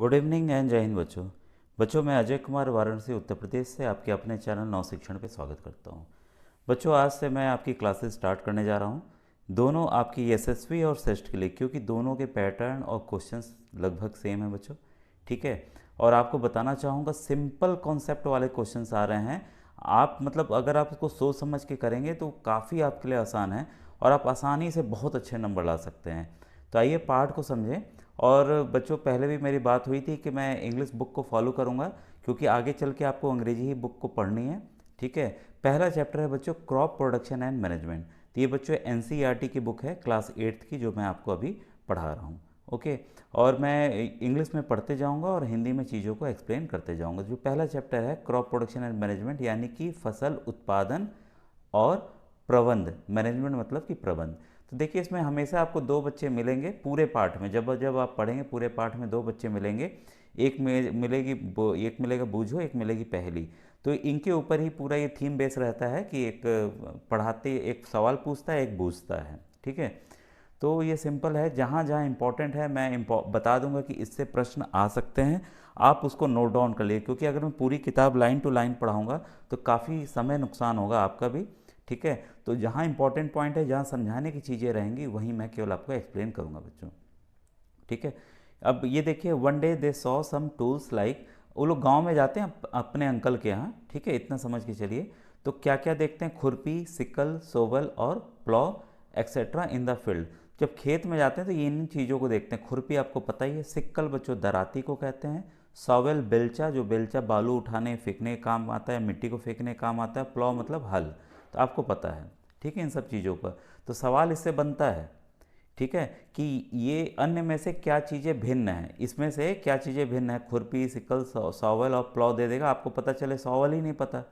Good evening and जय हिंद बच्चों। मैं अजय कुमार वाराणसी उत्तर प्रदेश से आपके अपने चैनल नव शिक्षण पे स्वागत करता हूँ। बच्चों, आज से मैं आपकी क्लासेस स्टार्ट करने जा रहा हूँ, दोनों आपकी एसएसवी और सेस्ट के लिए, क्योंकि दोनों के पैटर्न और क्वेश्चंस लगभग सेम है बच्चों। ठीक है। और आपको बताना चाहूँगा, सिंपल कॉन्सेप्ट वाले क्वेश्चंस आ रहे हैं। आप मतलब अगर आप इसको सोच समझ के करेंगे तो काफ़ी आपके लिए आसान है और आप आसानी से बहुत अच्छे नंबर ला सकते हैं। तो आइए पाठ को समझें। और बच्चों, पहले भी मेरी बात हुई थी कि मैं इंग्लिश बुक को फॉलो करूंगा, क्योंकि आगे चल के आपको अंग्रेजी ही बुक को पढ़नी है। ठीक है। पहला चैप्टर है बच्चों क्रॉप प्रोडक्शन एंड मैनेजमेंट। तो ये बच्चों एनसीईआरटी की बुक है, क्लास 8th की, जो मैं आपको अभी पढ़ा रहा हूँ। ओके। और मैं इंग्लिश में पढ़ते जाऊँगा और हिंदी में चीज़ों को एक्सप्लेन करते जाऊँगा। जो पहला चैप्टर है क्रॉप प्रोडक्शन एंड मैनेजमेंट, यानी कि फसल उत्पादन और प्रबंध। मैनेजमेंट मतलब कि प्रबंध। तो देखिए, इसमें हमेशा आपको दो बच्चे मिलेंगे पूरे पाठ में। जब जब आप पढ़ेंगे पूरे पाठ में दो बच्चे मिलेंगे। एक में मिलेगी एक मिलेगा बूझो, एक मिलेगी पहेली। तो इनके ऊपर ही पूरा ये थीम बेस रहता है कि एक पढ़ाते एक सवाल पूछता है, एक बूझता है। ठीक है। तो ये सिंपल है, जहाँ जहाँ इंपॉर्टेंट है मैं बता दूंगा कि इससे प्रश्न आ सकते हैं। आप उसको नोट डाउन कर लिए, क्योंकि अगर मैं पूरी किताब लाइन टू लाइन पढ़ाऊंगा तो काफ़ी समय नुकसान होगा आपका भी। ठीक है। तो जहाँ इंपॉर्टेंट पॉइंट है, जहाँ समझाने की चीज़ें रहेंगी, वहीं मैं केवल आपको एक्सप्लेन करूँगा बच्चों। ठीक है। अब ये देखिए, one day they saw some tools like, वो लोग गांव में जाते हैं अपने अंकल के यहाँ। ठीक है, इतना समझ के चलिए। तो क्या क्या देखते हैं? खुरपी, सिकल, सोवल और plough etcetera in the field. जब खेत में जाते हैं तो ये इन चीज़ों को देखते हैं। खुरपी आपको पता ही है, सिक्कल बच्चों दराती को कहते हैं, सॉवेल बेलचा, जो बेलचा बालू उठाने फेंकने का काम आता है, मिट्टी को फेंकने का काम आता है, प्लॉ मतलब हल, तो आपको पता है। ठीक है, इन सब चीज़ों पर तो सवाल इससे बनता है। ठीक है, कि ये अन्य में से क्या चीज़ें भिन्न हैं, इसमें से क्या चीज़ें भिन्न हैं। खुरपी, सिकल, सॉवल और प्लॉ दे देगा, आपको पता चले सॉवल ही नहीं पता।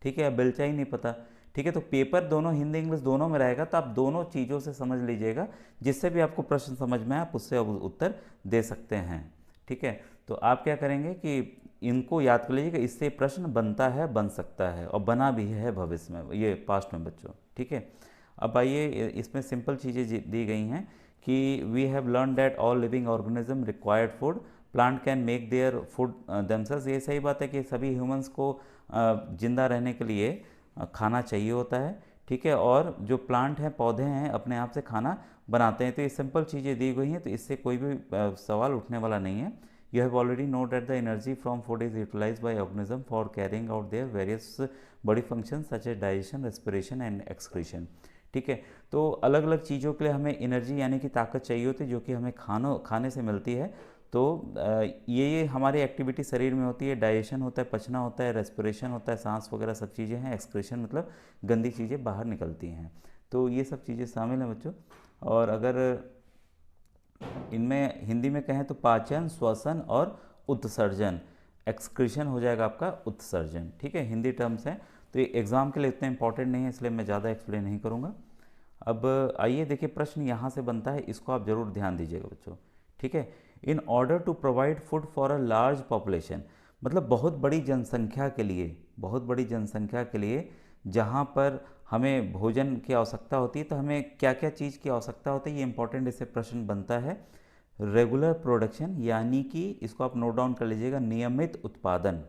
ठीक है, बेलचा ही नहीं पता। ठीक है, तो पेपर दोनों हिंदी इंग्लिश दोनों में रहेगा, तो आप दोनों चीज़ों से समझ लीजिएगा। जिससे भी आपको प्रश्न समझ में आए आप उससे अब उत्तर दे सकते हैं। ठीक है। तो आप क्या करेंगे कि इनको याद कर लीजिएगा, इससे प्रश्न बनता है, बन सकता है और बना भी है भविष्य में, ये पास्ट में बच्चों। ठीक है। अब आइए, इसमें सिंपल चीज़ें दी गई हैं कि we have learn that all living organism required food, plant can make their food themselves. ये सही बात है कि सभी ह्यूमंस को जिंदा रहने के लिए खाना चाहिए होता है। ठीक है। और जो प्लांट हैं, पौधे हैं, अपने आप से खाना बनाते हैं। तो ये सिंपल चीज़ें दी गई हैं, तो इससे कोई भी सवाल उठने वाला नहीं है। You have already know that the energy from food is utilize by organism for carrying out their various body function such as digestion, respiration and excretion. ठीक है। तो अलग अलग चीज़ों के लिए हमें एनर्जी यानी कि ताकत चाहिए होती है, जो कि हमें खाने से मिलती है। तो ये हमारी एक्टिविटी शरीर में होती है। डाइजेशन होता है, पचना होता है, रेस्पिरेशन होता है, सांस वगैरह सब चीज़ें हैं। एक्सक्रीशन मतलब गंदी चीज़ें बाहर निकलती हैं। तो ये सब चीज़ें शामिल हैं बच्चों। और अगर इनमें हिंदी में कहें तो पाचन, श्वसन और उत्सर्जन। एक्सक्रीशन हो जाएगा आपका उत्सर्जन। ठीक है, हिंदी टर्म्स हैं। तो ये एग्ज़ाम के लिए इतने इंपॉर्टेंट नहीं है, इसलिए मैं ज़्यादा एक्सप्लेन नहीं करूँगा। अब आइए देखिए, प्रश्न यहाँ से बनता है, इसको आप ज़रूर ध्यान दीजिएगा बच्चों। ठीक है। In order to provide food for a large population, मतलब बहुत बड़ी जनसंख्या के लिए, बहुत बड़ी जनसंख्या के लिए जहाँ पर हमें भोजन की आवश्यकता होती है, तो हमें क्या क्या चीज़ की आवश्यकता होती है, ये इंपॉर्टेंट इससे प्रश्न बनता है। रेगुलर प्रोडक्शन, यानी कि इसको आप नोट डाउन कर लीजिएगा, नियमित उत्पादन,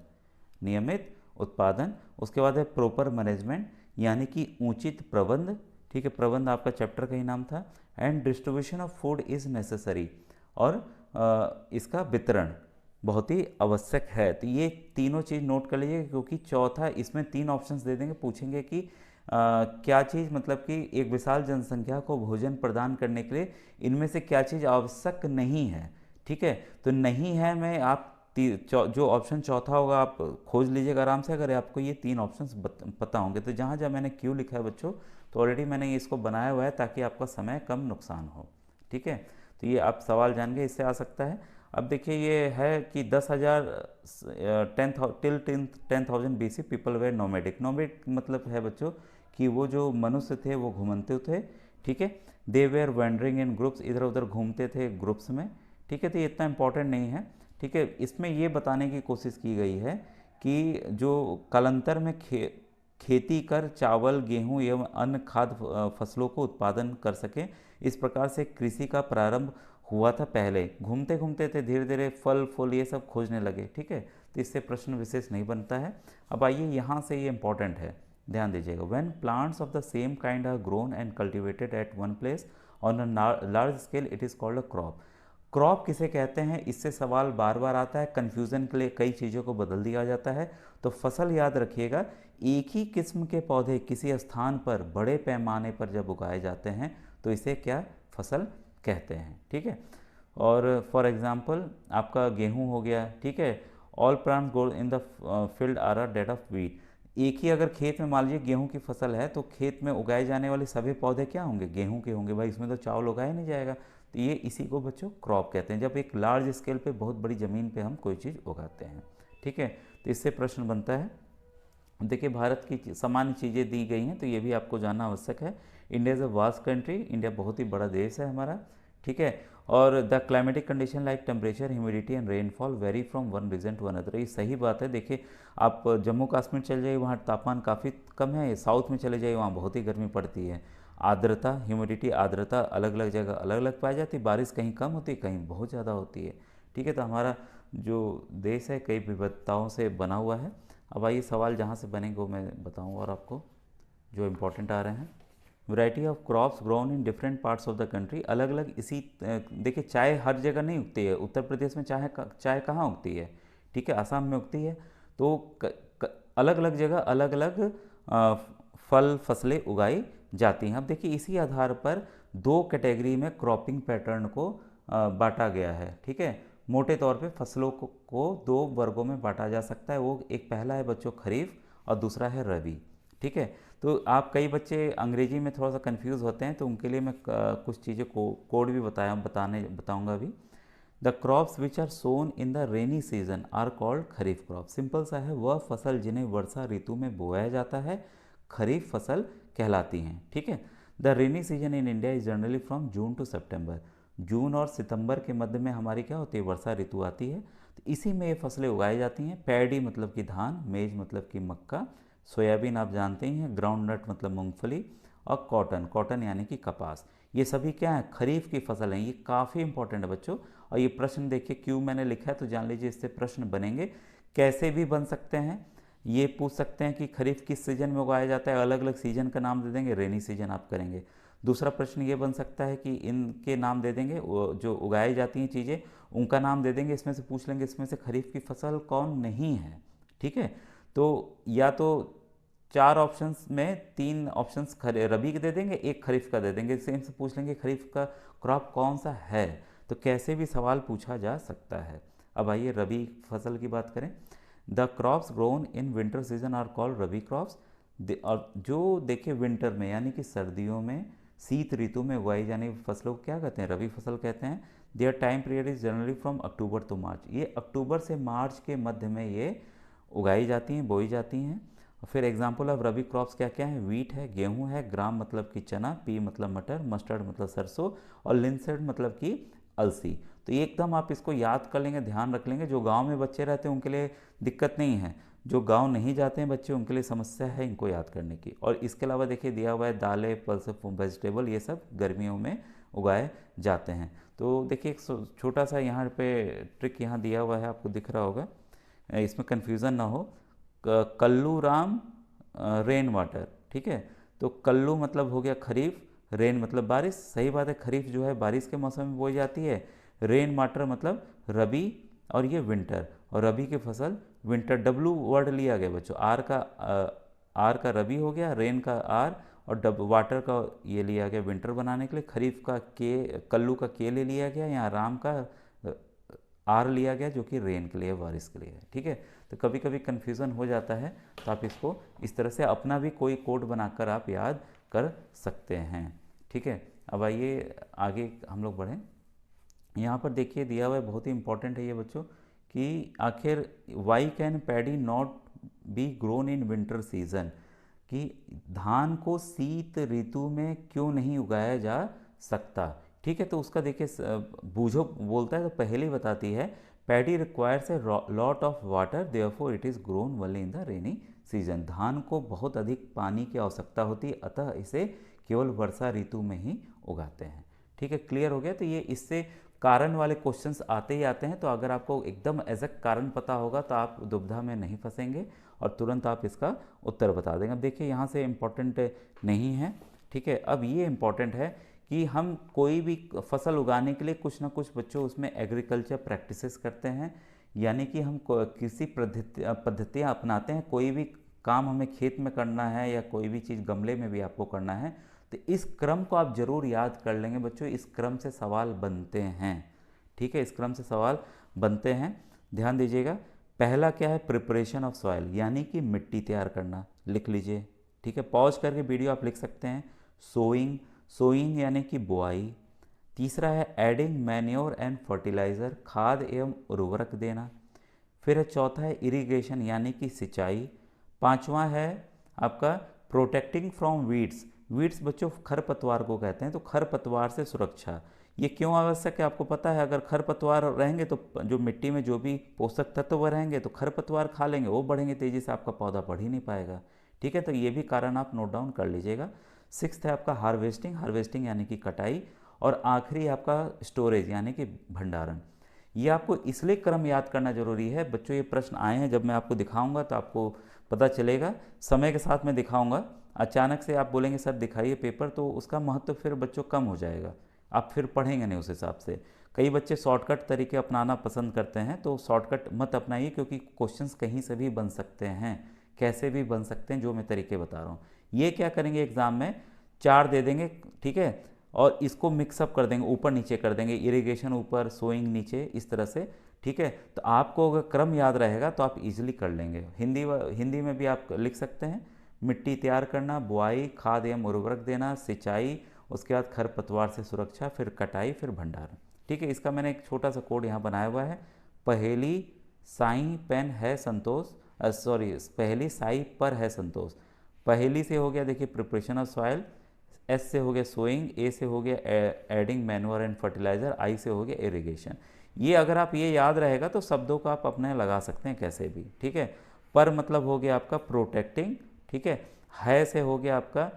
नियमित उत्पादन। उसके बाद है प्रॉपर मैनेजमेंट, यानी कि उचित प्रबंध। ठीक है, प्रबंध आपका चैप्टर का ही नाम था। And distribution of food is necessary, और इसका वितरण बहुत ही आवश्यक है। तो ये तीनों चीज़ नोट कर लीजिए, क्योंकि चौथा इसमें तीन ऑप्शंस दे देंगे, पूछेंगे कि क्या चीज़, मतलब कि एक विशाल जनसंख्या को भोजन प्रदान करने के लिए इनमें से क्या चीज़ आवश्यक नहीं है। ठीक है। तो नहीं है में आप जो ऑप्शन चौथा होगा आप खोज लीजिएगा आराम से, अगर आपको ये तीन ऑप्शंस पता होंगे। तो जहाँ जहाँ मैंने क्यों लिखा है बच्चों, तो ऑलरेडी मैंने इसको बनाया हुआ है ताकि आपका समय कम नुकसान हो। ठीक है। तो ये आप सवाल जान गए, इससे आ सकता है। अब देखिए, ये है कि 10,000 10,000 BC people were nomadic. Nomadic मतलब है बच्चों कि वो जो मनुष्य थे वो घूमते थे। ठीक है। दे वेयर वेंडरिंग इन ग्रुप्स, इधर उधर घूमते थे ग्रुप्स में। ठीक है। तो ये इतना इंपॉर्टेंट नहीं है। ठीक है। इसमें ये बताने की कोशिश की गई है कि जो कालांतर में खेती कर चावल, गेहूं एवं अन्य खाद्य फसलों को उत्पादन कर सकें, इस प्रकार से कृषि का प्रारंभ हुआ था पहले, घूमते घूमते थे धीरे धीरे फल फूल ये सब खोजने लगे, ठीक है। तो इससे प्रश्न विशेष नहीं बनता है। अब आइए यहाँ से, ये इंपॉर्टेंट है, ध्यान दीजिएगा। When plants of the same kind are grown and cultivated at one place on a large scale, it is called a crop. Crop किसे कहते हैं, इससे सवाल बार बार आता है, कन्फ्यूज़न के लिए कई चीज़ों को बदल दिया जाता है। तो फसल याद रखिएगा, एक ही किस्म के पौधे किसी स्थान पर बड़े पैमाने पर जब उगाए जाते हैं तो इसे क्या फसल कहते हैं, ठीक है। और फॉर एग्जांपल आपका गेहूं हो गया, ठीक है। All plants grow in the field are a date of wheat. एक ही अगर खेत में मान लीजिए गेहूं की फसल है तो खेत में उगाए जाने वाले सभी पौधे क्या होंगे, गेहूं के होंगे। भाई इसमें तो चावल उगाया नहीं जाएगा, तो ये इसी को बच्चों क्रॉप कहते हैं, जब एक लार्ज स्केल पे बहुत बड़ी ज़मीन पे हम कोई चीज़ उगाते हैं, ठीक है। तो इससे प्रश्न बनता है। देखिए भारत की सामान्य चीज़ें दी गई हैं, तो ये भी आपको जानना आवश्यक है। India is a vast country, India बहुत ही बड़ा देश है हमारा, ठीक है। और the climatic condition like temperature, humidity and rainfall vary from one region to another. ये सही बात है। देखिए आप जम्मू कश्मीर चले जाइए, वहाँ तापमान काफ़ी कम है। साउथ में चले जाइए, वहाँ बहुत ही गर्मी पड़ती है। आर्द्रता, ह्यूमिडिटी, आर्द्रता अलग अलग जगह अलग अलग पाई जाती है। बारिश कहीं कम होती है, कहीं बहुत ज़्यादा होती है, ठीक है। तो हमारा जो देश है कई विविधताओं से बना हुआ है। अब आइए सवाल जहाँ से बनेंगे वो मैं बताऊँ और आपको जो इम्पोर्टेंट आ रहे हैं। Variety of crops grown in different parts of the country, अलग अलग इसी देखिए चाय हर जगह नहीं उगती है। उत्तर प्रदेश में चाय कहाँ उगती है, ठीक है, असम में उगती है। तो अलग अलग जगह अलग अलग फल फसलें उगाई जाती हैं। अब देखिए इसी आधार पर दो कैटेगरी में क्रॉपिंग पैटर्न को बांटा गया है, ठीक है। मोटे तौर पे फसलों को दो वर्गों में बांटा जा सकता है। वो एक पहला है बच्चों खरीफ और दूसरा है रबी, ठीक है। तो आप कई बच्चे अंग्रेजी में थोड़ा सा कंफ्यूज होते हैं, तो उनके लिए मैं कुछ चीज़ें को कोड भी बताऊंगा अभी। The crops which are sown in the rainy season are called kharif crop. Simple सा है, वह फसल जिन्हें वर्षा ऋतु में बोया जाता है खरीफ फसल कहलाती हैं, ठीक है। The rainy season in India is generally from June to September. June और सितंबर के मध्य में हमारी क्या होती है, वर्षा ऋतु आती है। तो इसी में ये फसलें उगाई जाती हैं। पैडी मतलब कि धान, मेज मतलब कि मक्का, सोयाबीन आप जानते ही हैं, ग्राउंड नट मतलब मूंगफली, और कॉटन, कॉटन यानी कि कपास। ये सभी क्या है, खरीफ की फसल हैं। ये काफ़ी इंपॉर्टेंट है बच्चों। और ये प्रश्न देखिए क्यों मैंने लिखा है, तो जान लीजिए इससे प्रश्न बनेंगे। कैसे भी बन सकते हैं, ये पूछ सकते हैं कि खरीफ किस सीजन में उगाया जाता है, अलग अलग सीजन का नाम दे देंगे, रेनी सीजन आप करेंगे। दूसरा प्रश्न ये बन सकता है कि इनके नाम दे देंगे, जो उगाई जाती हैं चीज़ें उनका नाम दे देंगे। इसमें से पूछ लेंगे इसमें से खरीफ की फसल कौन नहीं है, ठीक है। तो या तो चार ऑप्शंस में तीन ऑप्शंस रबी के दे देंगे, एक खरीफ का दे देंगे। सेम से पूछ लेंगे खरीफ का क्रॉप कौन सा है। तो कैसे भी सवाल पूछा जा सकता है। अब आइए रबी फसल की बात करें। The crops grown in winter season are called rabi crops. और जो देखिए विंटर में यानी कि सर्दियों में, शीत ऋतु में उगाई जाने वाली फसलों को क्या कहते हैं, रबी फसल कहते हैं। Their time period is generally from October to March. ये अक्टूबर से मार्च के मध्य में ये उगाई जाती हैं, बोई जाती हैं। फिर एग्जाम्पल ऑफ रबी क्रॉप्स क्या क्या है, वीट है, गेहूं है, ग्राम मतलब कि चना, पी मतलब मटर, मस्टर्ड मतलब सरसों, और लिनसेड मतलब कि अलसी। तो एकदम आप इसको याद कर लेंगे, ध्यान रख लेंगे। जो गांव में बच्चे रहते हैं उनके लिए दिक्कत नहीं है, जो गांव नहीं जाते हैं बच्चे उनके लिए समस्या है इनको याद करने की। और इसके अलावा देखिए दिया हुआ है दालें, पल्स वेजिटेबल, ये सब गर्मियों में उगाए जाते हैं। तो देखिए एक छोटा सा यहाँ पे ट्रिक यहाँ दिया हुआ है, आपको दिख रहा होगा, इसमें कन्फ्यूज़न ना हो। कल्लू राम रेन वाटर, ठीक है। तो कल्लू मतलब हो गया खरीफ, रेन मतलब बारिश, सही बात है। खरीफ जो है बारिश के मौसम में बोई जाती है, रेन वाटर मतलब रबी, और ये विंटर। और रबी की फसल विंटर, डब्लू वर्ड लिया गया बच्चों, आर का रबी हो गया, रेन का आर, और वाटर का ये लिया गया विंटर बनाने के लिए। खरीफ का के, कल्लू का के ले लिया गया, यहाँ राम का आर लिया गया जो कि रेन के लिए, बारिश के लिए है, ठीक है। तो कभी कभी कन्फ्यूज़न हो जाता है, तो आप इसको इस तरह से अपना भी कोई कोड बनाकर आप याद कर सकते हैं, ठीक है। अब आइए आगे हम लोग बढ़ें। यहाँ पर देखिए दिया हुआ है, बहुत ही इंपॉर्टेंट है ये बच्चों, कि आखिर why can paddy not be grown in winter season, कि धान को शीत ऋतु में क्यों नहीं उगाया जा सकता, ठीक है। तो उसका देखिए बूझो बोलता है तो पहले बताती है, paddy requires a lot of water therefore it is grown only in the rainy season. धान को बहुत अधिक पानी की आवश्यकता होती है, अतः इसे केवल वर्षा ऋतु में ही उगाते हैं, ठीक है। क्लियर हो गया। तो ये इससे कारण वाले क्वेश्चंस आते ही आते हैं, तो अगर आपको एकदम एग्जैक्ट कारण पता होगा तो आप दुविधा में नहीं फंसेंगे और तुरंत आप इसका उत्तर बता देंगे। अब देखिए यहाँ से इम्पोर्टेंट नहीं है, ठीक है। अब ये इम्पोर्टेंट है कि हम कोई भी फसल उगाने के लिए कुछ ना कुछ बच्चों उसमें एग्रीकल्चर प्रैक्टिसेस करते हैं, यानी कि हम किसी पद्धतियाँ अपनाते हैं। कोई भी काम हमें खेत में करना है या कोई भी चीज़ गमले में भी आपको करना है, तो इस क्रम को आप ज़रूर याद कर लेंगे बच्चों। इस क्रम से सवाल बनते हैं, ठीक है, इस क्रम से सवाल बनते हैं, ध्यान दीजिएगा। पहला क्या है, प्रिपरेशन ऑफ सॉइल, यानी कि मिट्टी तैयार करना, लिख लीजिए, ठीक है। पॉज करके वीडियो आप लिख सकते हैं। सोइंग, सोइंग यानी कि बुआई। तीसरा है एडिंग मैन्योर एंड फर्टिलाइज़र, खाद एवं उर्वरक देना। फिर है चौथा है इरिगेशन यानी कि सिंचाई। पांचवा है आपका प्रोटेक्टिंग फ्रॉम वीड्स। वीड्स बच्चों खरपतवार को कहते हैं, तो खरपतवार से सुरक्षा। ये क्यों आवश्यक है आपको पता है? अगर खरपतवार रहेंगे तो जो मिट्टी में जो भी पोषक तत्व वह रहेंगे तो खरपतवार खा लेंगे, वो बढ़ेंगे तेज़ी से, आपका पौधा बढ़ ही नहीं पाएगा, ठीक है। तो ये भी कारण आप नोट डाउन कर लीजिएगा। सिक्स्थ है आपका हार्वेस्टिंग, हार्वेस्टिंग यानी कि कटाई। और आखिरी आपका स्टोरेज यानी कि भंडारण। ये आपको इसलिए क्रम याद करना जरूरी है बच्चों, ये प्रश्न आए हैं, जब मैं आपको दिखाऊंगा तो आपको पता चलेगा। समय के साथ मैं दिखाऊंगा, अचानक से आप बोलेंगे सर दिखाइए पेपर, तो उसका महत्व फिर बच्चों कम हो जाएगा, आप फिर पढ़ेंगे नहीं उस हिसाब से। कई बच्चे शॉर्टकट तरीके अपनाना पसंद करते हैं, तो शॉर्टकट मत अपनाइए, क्योंकि क्वेश्चंस कहीं से भी बन सकते हैं, कैसे भी बन सकते हैं, जो मैं तरीके बता रहा हूँ। ये क्या करेंगे एग्ज़ाम में, 4 दे देंगे, ठीक है, और इसको मिक्सअप कर देंगे, ऊपर नीचे कर देंगे, इरिगेशन ऊपर, सोइंग नीचे, इस तरह से, ठीक है। तो आपको अगर क्रम याद रहेगा तो आप इजीली कर लेंगे। हिंदी में भी आप लिख सकते हैं, मिट्टी तैयार करना, बुआई, खाद एवं उर्वरक देना, सिंचाई, उसके बाद खरपतवार से सुरक्षा, फिर कटाई, फिर भंडारण, ठीक है। इसका मैंने एक छोटा सा कोड यहाँ बनाया हुआ है। पहेली साई पेन है संतोष, सॉरी, पहेली साई पर है संतोष। पहेली से हो गया देखिए प्रिपरेशन ऑफ सॉइल, एस से हो गया सोइंग, ए से हो गया एडिंग मैन्योर एंड फर्टिलाइजर, आई से हो गया इरिगेशन। ये अगर आप ये याद रहेगा तो शब्दों को आप अपने लगा सकते हैं कैसे भी, ठीक है। पर मतलब हो गया आपका प्रोटेक्टिंग, ठीक है से हो गया आपका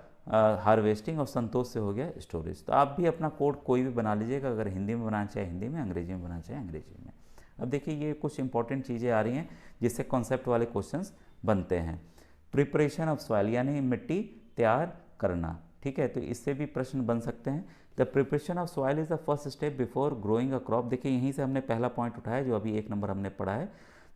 हार्वेस्टिंग, और संतोष से हो गया स्टोरेज। तो आप भी अपना कोड कोई भी बना लीजिएगा, अगर हिंदी में बनाना चाहे हिंदी में, अंग्रेजी में बनाना चाहे अंग्रेजी में। अब देखिए ये कुछ इंपॉर्टेंट चीज़ें आ रही हैं जिससे कॉन्सेप्ट वाले क्वेश्चंस बनते हैं। प्रिपरेशन ऑफ सॉइल यानी मिट्टी तैयार करना, ठीक है, तो इससे भी प्रश्न बन सकते हैं। The preparation of soil is the first step before growing a crop. देखिए यहीं से हमने पहला पॉइंट उठाया जो अभी 1 नंबर हमने पढ़ा है।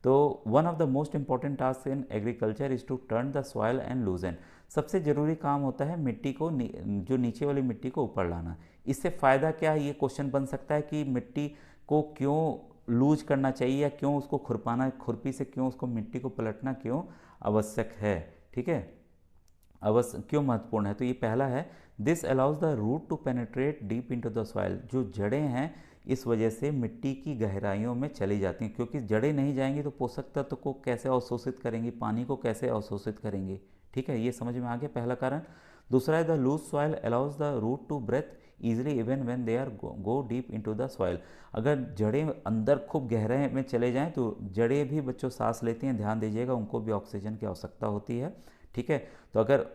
तो one of the most important task in agriculture is to turn the soil and loosen. सबसे ज़रूरी काम होता है मिट्टी को जो नीचे वाली मिट्टी को ऊपर लाना। इससे फ़ायदा क्या है, ये क्वेश्चन बन सकता है कि मिट्टी को क्यों लूज करना चाहिए, या क्यों उसको खुरपाना, खुरपी से क्यों उसको मिट्टी को पलटना क्यों आवश्यक है, ठीक है, अवश्य क्यों महत्वपूर्ण है। तो ये पहला है, this allows the root to penetrate deep into the soil. जो जड़ें हैं इस वजह से मिट्टी की गहराइयों में चली जाती हैं, क्योंकि जड़ें नहीं जाएंगी तो पोषक तत्व को कैसे अवशोषित करेंगी, पानी को कैसे अवशोषित करेंगी, ठीक है, ये समझ में आ गया पहला कारण। दूसरा है the loose soil allows the root to breathe easily even when they are go deep into the soil. अगर जड़ें अंदर खूब गहरे में चले जाएं तो जड़ें भी बच्चों सांस लेती हैं, ध्यान दीजिएगा, उनको भी ऑक्सीजन की आवश्यकता होती है, ठीक है। तो अगर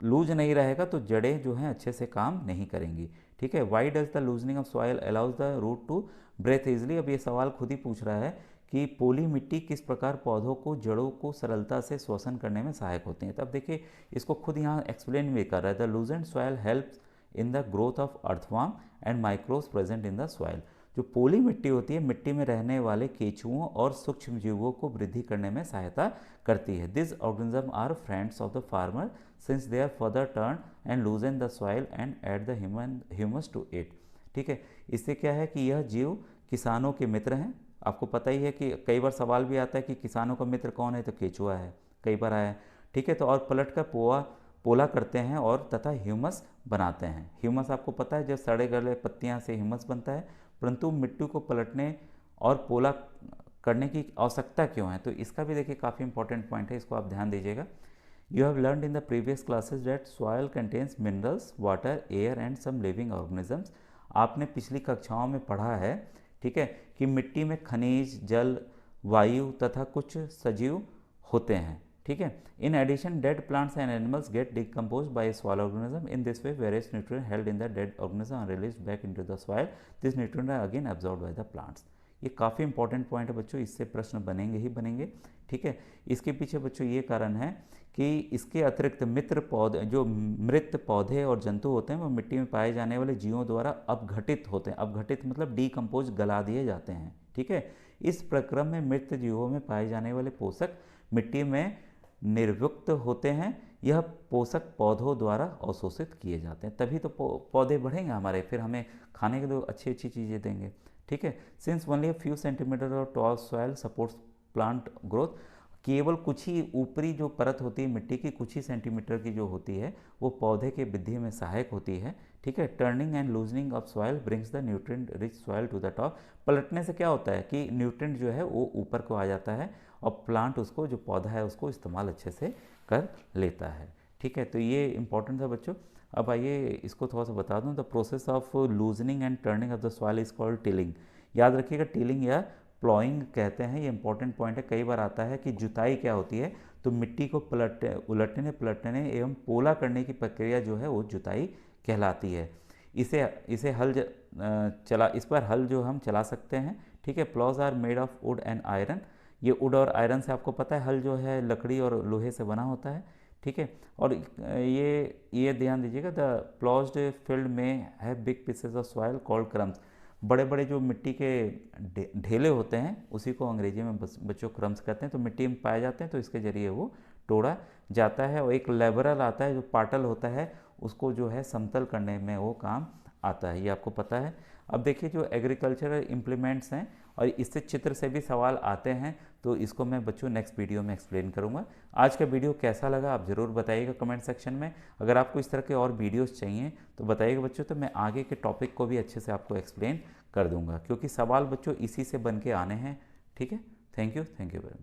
लूज नहीं रहेगा तो जड़ें जो हैं अच्छे से काम नहीं करेंगी, ठीक है। Why does the loosening of soil allows the root to breathe easily. अब ये सवाल खुद ही पूछ रहा है कि पोली मिट्टी किस प्रकार पौधों को जड़ों को सरलता से श्वसन करने में सहायक होती हैं। तब देखिए इसको खुद यहाँ एक्सप्लेन भी कर रहा है। The loosened soil helps in the growth of earthworm and microbes present in the soil. जो पोली मिट्टी होती है, मिट्टी में रहने वाले केंचुओं और सूक्ष्म जीवों को वृद्धि करने में सहायता करती है। This organism are friends of the farmer since they are further turn and loosen the soil and add the humus to it, ठीक है। इससे क्या है कि यह जीव किसानों के मित्र हैं। आपको पता ही है कि कई बार सवाल भी आता है कि किसानों का मित्र कौन है, तो केंचुआ है, कई बार आया है, ठीक है। तो और पलट कर पोला करते हैं और तथा ह्यूमस बनाते हैं। ह्यूमस आपको पता है जब सड़े गले पत्तियां से ह्यूमस बनता है, परंतु मिट्टी को पलटने और पोला करने की आवश्यकता क्यों है, तो इसका भी देखिए काफ़ी इंपॉर्टेंट पॉइंट है, इसको आप ध्यान दीजिएगा। You have learned in the previous classes that soil contains minerals, water, air and some living organisms. आपने पिछली कक्षाओं में पढ़ा है, ठीक है, कि मिट्टी में खनिज, जल, वायु तथा कुछ सजीव होते हैं, ठीक है। In addition dead plants and animals get decompose by soil organism. In this way various nutrient held in the dead organism are released back into the soil. This nutrient are again absorbed by the plants. ये काफ़ी important point है बच्चों, इससे प्रश्न बनेंगे ही बनेंगे। ठीक है। इसके पीछे बच्चों ये कारण है कि इसके अतिरिक्त मित्र पौधे, जो मृत पौधे और जंतु होते हैं, वो मिट्टी में पाए जाने वाले जीवों द्वारा अपघटित होते हैं। अपघटित मतलब डीकम्पोज, गला दिए जाते हैं। ठीक है। इस प्रक्रम में मृत जीवों में पाए जाने वाले पोषक मिट्टी में निर्युक्त होते हैं। यह पोषक पौधों द्वारा अवशोषित किए जाते हैं, तभी तो पौधे बढ़ेंगे हमारे, फिर हमें खाने के लिए अच्छी अच्छी चीज़ें देंगे। ठीक है। Since only a few centimetre of top soil supports plant growth, केवल कुछ ही ऊपरी जो परत होती है मिट्टी की, कुछ ही सेंटीमीटर की जो होती है, वो पौधे के वृद्धि में सहायक होती है। ठीक है। Turning and loosening of soil brings the nutrient rich soil to the top. पलटने से क्या होता है कि न्यूट्रिएंट जो है वो ऊपर को आ जाता है और प्लांट उसको, जो पौधा है उसको इस्तेमाल अच्छे से कर लेता है। ठीक है। तो ये इंपॉर्टेंट था बच्चों। अब आइए इसको थोड़ा सा बता दूं। The process of loosening and turning of the soil is called tilling. याद रखिएगा, टिलिंग या प्लॉइंग कहते हैं। ये इंपॉर्टेंट पॉइंट है। कई बार आता है कि जुताई क्या होती है, तो मिट्टी को उलटने पलटने एवं पोला करने की प्रक्रिया जो है वो जुताई कहलाती है। इसे हल चला इस पर हल जो हम चला सकते हैं। ठीक है। Ploughs are made of wood and iron. ये वुड और आयरन से आपको पता है, हल जो है लकड़ी और लोहे से बना होता है। ठीक है। और ये ध्यान दीजिएगा, द प्लॉज्ड फील्ड में है big pieces of soil called crumbs. बड़े बड़े जो मिट्टी के ढेले होते हैं उसी को अंग्रेजी में बच्चों क्रम्स कहते हैं। तो मिट्टी में पाए जाते हैं, तो इसके जरिए वो तोड़ा जाता है। और एक लेबरल आता है जो पाटल होता है, उसको जो है समतल करने में वो काम आता है, ये आपको पता है। अब देखिए, जो एग्रीकल्चरल इम्प्लीमेंट्स हैं और इससे चित्र से भी सवाल आते हैं, तो इसको मैं बच्चों नेक्स्ट वीडियो में एक्सप्लेन करूंगा। आज का वीडियो कैसा लगा आप ज़रूर बताइएगा कमेंट सेक्शन में। अगर आपको इस तरह के और वीडियोस चाहिए तो बताइएगा बच्चों, तो मैं आगे के टॉपिक को भी अच्छे से आपको एक्सप्लेन कर दूंगा, क्योंकि सवाल बच्चों इसी से बन के आने हैं। ठीक है। Thank you very much.